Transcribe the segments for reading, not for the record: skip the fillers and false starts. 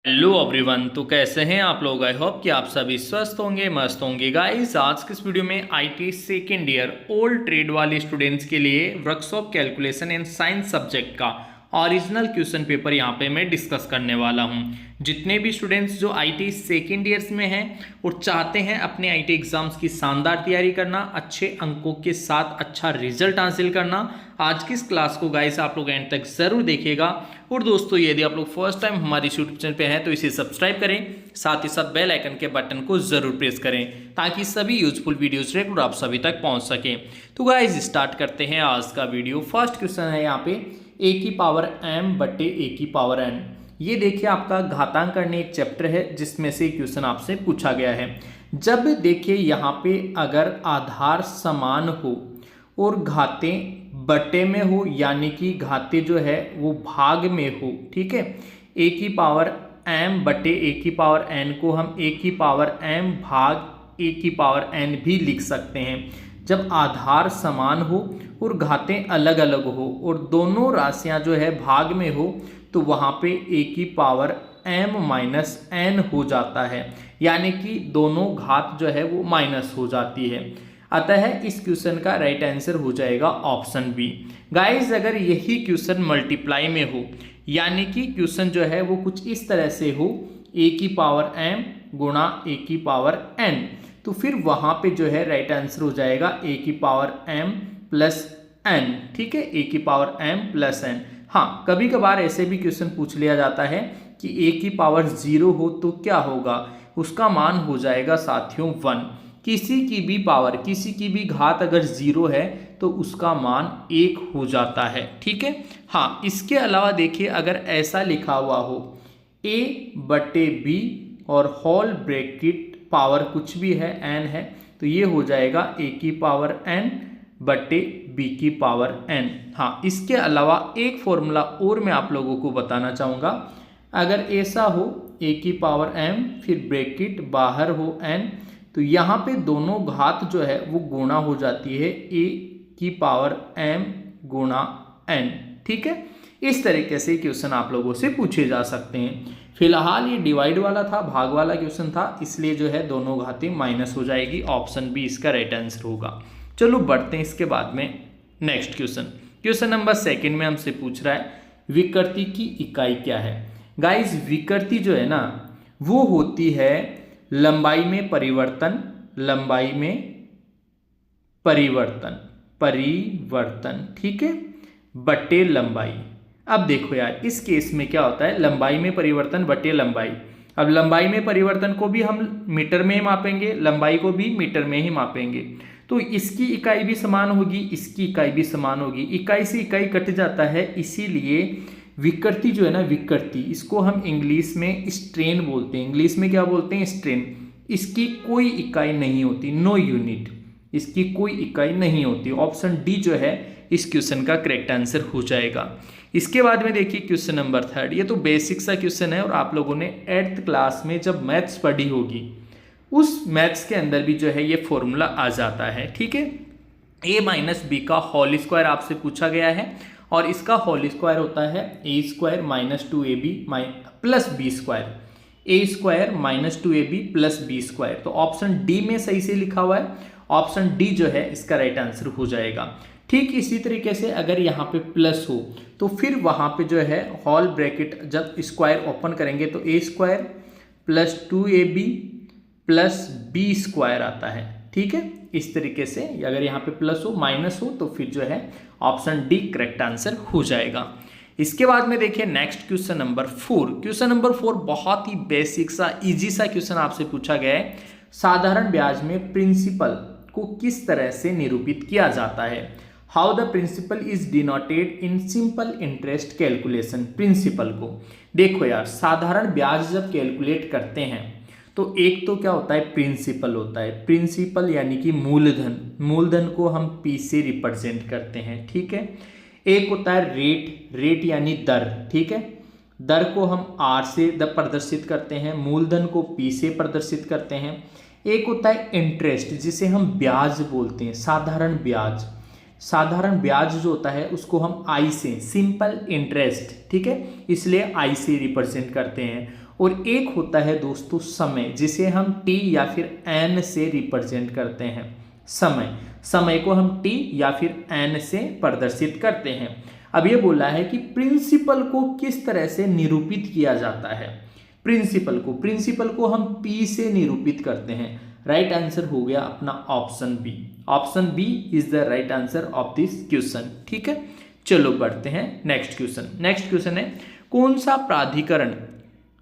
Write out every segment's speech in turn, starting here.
Hello everyone. तो कैसे हैं आप लोग। आई होप कि आप सभी स्वस्थ होंगे, मस्त होंगे। गाइस आज के इस वीडियो में IT second year old trade वाले स्टूडेंट्स के लिए workshop calculation and science subject का ओरिजिनल क्वेश्चन पेपर यहाँ पे मैं डिस्कस करने वाला हूँ। जितने भी स्टूडेंट्स जो आईटी सेकेंड ईयर्स में हैं और चाहते हैं अपने आईटी एग्जाम्स की शानदार तैयारी करना, अच्छे अंकों के साथ अच्छा रिजल्ट हासिल करना, आज की इस क्लास को गाइस आप लोग एंड तक जरूर देखिएगा। और दोस्तों यदि आप लोग फर्स्ट टाइम हमारे यूट्यूब चैनल पे हैं तो इसे सब्सक्राइब करें, साथ ही साथ बेल आइकन के बटन को जरूर प्रेस करें ताकि सभी यूजफुल वीडियोस रेगुलर आप सभी तक पहुंच सके। तो गाइस स्टार्ट करते हैं आज का वीडियो। फर्स्ट क्वेश्चन है यहाँ पे ए की पावर m बटे ए की पावर n। ये देखिए आपका घातांक करने एक चैप्टर है जिसमें से क्वेश्चन आपसे पूछा गया है। जब देखिए यहाँ पे अगर आधार समान हो और घातें बटे में हो, यानी कि घातें जो है वो भाग में हो, ठीक है। ए की पावर m बटे ए की पावर n को हम ए की पावर m भाग ए की पावर n भी लिख सकते हैं। जब आधार समान हो और घातें अलग अलग हो और दोनों राशियां जो है भाग में हो तो वहां पे ए की पावर m माइनस n हो जाता है, यानी कि दोनों घात जो है वो माइनस हो जाती है। अतः इस क्वेश्चन का राइट आंसर हो जाएगा ऑप्शन बी। गाइस अगर यही क्वेश्चन मल्टीप्लाई में हो, यानी कि क्वेश्चन जो है वो कुछ इस तरह से हो ए की पावर m गुणा ए की पावर n, तो फिर वहां पे जो है राइट आंसर हो जाएगा ए की पावर m प्लस n, ठीक है, ए की पावर m प्लस n। हाँ, कभी कभार ऐसे भी क्वेश्चन पूछ लिया जाता है कि ए की पावर 0 हो तो क्या होगा, उसका मान हो जाएगा साथियों 1। किसी की भी पावर, किसी की भी घात अगर 0 है तो उसका मान 1 हो जाता है, ठीक है। हाँ, इसके अलावा देखिए अगर ऐसा लिखा हुआ हो a बटे b और होल ब्रैकेट पावर कुछ भी है n है तो ये हो जाएगा a की पावर n बटे b की पावर n। हाँ, इसके अलावा एक फॉर्मूला और मैं आप लोगों को बताना चाहूँगा। अगर ऐसा हो a की पावर m फिर ब्रैकेट बाहर हो n, तो यहाँ पे दोनों घात जो है वो गुणा हो जाती है a की पावर m गुणा n, ठीक है। इस तरीके से क्वेश्चन आप लोगों से पूछे जा सकते हैं। फिलहाल ये डिवाइड वाला था, भाग वाला क्वेश्चन था, इसलिए जो है दोनों घातें माइनस हो जाएगी। ऑप्शन बी इसका राइट आंसर होगा। चलो बढ़ते हैं इसके बाद में next question. Question number second में हमसे पूछ रहा है विकृति की इकाई क्या है। गाइस विकृति जो है ना वो होती है लंबाई में परिवर्तन, लंबाई में परिवर्तन, परिवर्तन, ठीक है, बटे लंबाई। अब देखो यार इस केस में क्या होता है, लंबाई में परिवर्तन बटे लंबाई। अब लंबाई में परिवर्तन को भी हम मीटर में ही मापेंगे, लंबाई को भी मीटर में ही मापेंगे, तो इसकी इकाई भी समान होगी, इसकी इकाई भी समान होगी। इकाई से इकाई कट जाता है, इसीलिए विकृति जो है ना, विकृति इसको हम इंग्लिश में स्ट्रेन बोलते हैं। इंग्लिश में क्या बोलते हैं, स्ट्रेन। इसकी कोई इकाई नहीं होती, नो यूनिट, इसकी कोई इकाई नहीं होती। ऑप्शन डी जो है इस क्वेश्चन का करेक्ट आंसर हो जाएगा। इसके बाद में देखिए क्वेश्चन नंबर थर्ड। ये तो बेसिक सा क्वेश्चन है और आप लोगों ने 8th क्लास में जब मैथ्स पढ़ी होगी उस मैथ्स के अंदर भी जो है ये फॉर्मूला आ जाता है, ठीक है। a माइनस बी का होल स्क्वायर आपसे पूछा गया है और इसका होल स्क्वायर होता है A square minus 2ab plus B square, A square minus 2ab plus B square. तो ऑप्शन डी में सही से लिखा हुआ है, ऑप्शन डी जो है इसका राइट आंसर हो जाएगा। ठीक इसी तरीके से अगर यहाँ पे प्लस हो तो फिर वहाँ पे जो है होल ब्रैकेट जब स्क्वायर ओपन करेंगे तो A square plus 2ab plus B square आता है, ठीक है। इस तरीके से अगर यहाँ पे प्लस हो माइनस हो तो फिर जो है ऑप्शन डी करेक्ट आंसर हो जाएगा। इसके बाद में देखिए next question number 4। Question number 4 बहुत ही बेसिक सा इजी सा क्वेश्चन आपसे पूछा गया है। साधारण ब्याज में प्रिंसिपल को किस तरह से निरूपित किया जाता है। How the principal is denoted in simple interest calculation. Principal को देखो यार, साधारण ब्याज जब कैलकुलेट करते हैं तो एक तो क्या होता है, प्रिंसिपल होता है। प्रिंसिपल यानी कि मूलधन, मूलधन को हम पी से रिप्रेजेंट करते हैं, ठीक है। एक होता है रेट, रेट यानी दर, ठीक है, दर को हम आर से प्रदर्शित करते हैं, मूलधन को पी से प्रदर्शित करते हैं। एक होता है इंटरेस्ट जिसे हम ब्याज बोलते हैं, साधारण ब्याज। साधारण ब्याज जो होता है उसको हम आई से, सिंपल इंटरेस्ट, ठीक है, इसलिए आई से रिप्रेजेंट करते हैं। और एक होता है दोस्तों समय, जिसे हम टी या फिर एन से रिप्रेजेंट करते हैं। समय को हम टी या फिर एन से प्रदर्शित करते हैं। अब ये बोला है कि प्रिंसिपल को किस तरह से निरूपित किया जाता है। प्रिंसिपल को हम पी से निरूपित करते हैं। राइट आंसर हो गया अपना option B. Option B is the right answer of this question. ठीक है, चलो बढ़ते हैं नेक्स्ट क्वेश्चन है कौन सा प्राधिकरण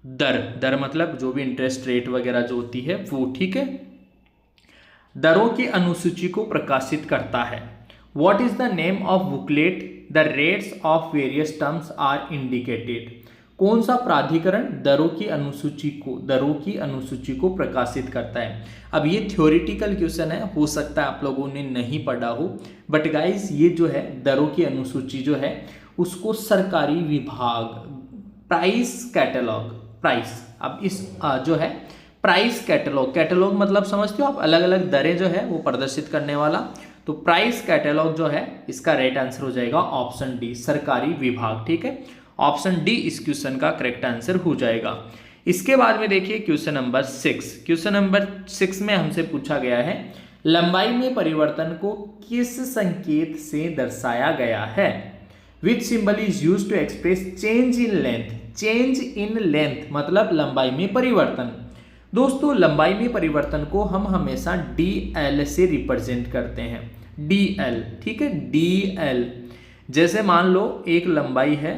दर मतलब जो भी इंटरेस्ट रेट वगैरह जो होती है वो, ठीक है, दरों की अनुसूची को प्रकाशित करता है। What is the name of booklet the rates of various terms are indicated. कौन सा प्राधिकरण दरों की अनुसूची को प्रकाशित करता है। अब ये थ्योरेटिकल क्वेश्चन है, हो सकता है आप लोगों ने नहीं पढ़ा हो, बट गाइस ये जो है दरों की अनुसूची जो है उसको सरकारी विभाग अब इस जो है प्राइस कैटलॉग मतलब समझते हो आप, अलग अलग दरें जो है वो प्रदर्शित करने वाला। तो प्राइस कैटलॉग जो है इसका राइट आंसर हो जाएगा ऑप्शन डी, सरकारी विभाग। ठीक है, ऑप्शन डी इस क्वेश्चन का करेक्ट आंसर हो जाएगा। इसके बाद में देखिए क्वेश्चन नंबर 6 में हमसे पूछा गया है लंबाई में परिवर्तन को किस संकेत से दर्शाया गया है। Which symbol is used to express change in length मतलब लंबाई में परिवर्तन। दोस्तों लंबाई में परिवर्तन को हम हमेशा DL से रिप्रेजेंट करते हैं। DL, ठीक है, DL। जैसे मान लो एक लंबाई है,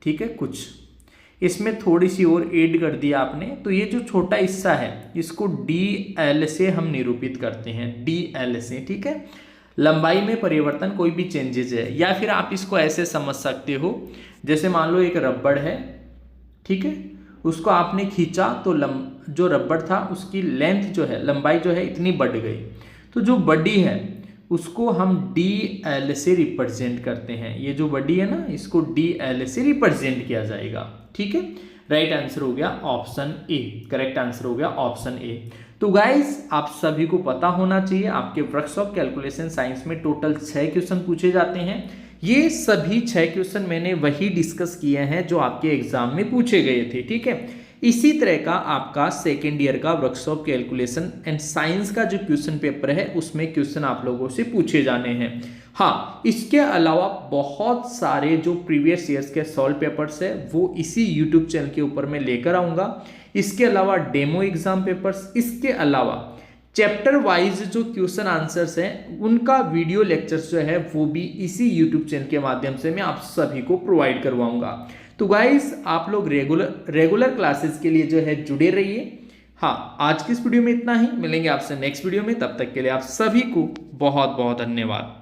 ठीक है, कुछ इसमें थोड़ी सी और ऐड कर दिया आपने, तो ये जो छोटा हिस्सा है इसको DL से हम निरूपित करते हैं, DL से। ठीक है, लंबाई में परिवर्तन कोई भी चेंजेज है, या फिर आप इसको ऐसे समझ सकते हो, जैसे मान लो एक रबड़ है, ठीक है, उसको आपने खींचा तो जो रबड़ था उसकी लेंथ जो है, लंबाई जो है इतनी बढ़ गई, तो जो बड़ी है उसको हम DL से रिप्रेजेंट करते हैं। ये जो बड़ी है ना इसको DL से रिप्रेजेंट किया जाएगा। ठीक है, राइट आंसर हो गया ऑप्शन ए, करेक्ट आंसर हो गया ऑप्शन ए। तो गाइस आप सभी को पता होना चाहिए आपके वर्कशॉप कैलकुलेशन साइंस में टोटल 6 क्वेश्चन पूछे जाते हैं। ये सभी 6 क्वेश्चन मैंने वही डिस्कस किए हैं जो आपके एग्जाम में पूछे गए थे। ठीक है, इसी तरह का आपका सेकेंड ईयर का वर्कशॉप कैलकुलेशन एंड साइंस का जो क्वेश्चन पेपर है उसमें क्वेश्चन आप लोगों से पूछे जाने हैं। हाँ, इसके अलावा बहुत सारे जो प्रीवियस ईयर्स के सॉल्व पेपर्स है वो इसी यूट्यूब चैनल के ऊपर मैं लेकर आऊँगा। इसके अलावा डेमो एग्जाम पेपर्स, इसके अलावा चैप्टर वाइज जो क्वेश्चन आंसर्स हैं उनका वीडियो लेक्चर्स जो है वो भी इसी यूट्यूब चैनल के माध्यम से मैं आप सभी को प्रोवाइड करवाऊंगा। तो गाइस आप लोग रेगुलर क्लासेस के लिए जो है जुड़े रहिए। हाँ, आज की इस वीडियो में इतना ही, मिलेंगे आपसे नेक्स्ट वीडियो में, तब तक के लिए आप सभी को बहुत बहुत धन्यवाद।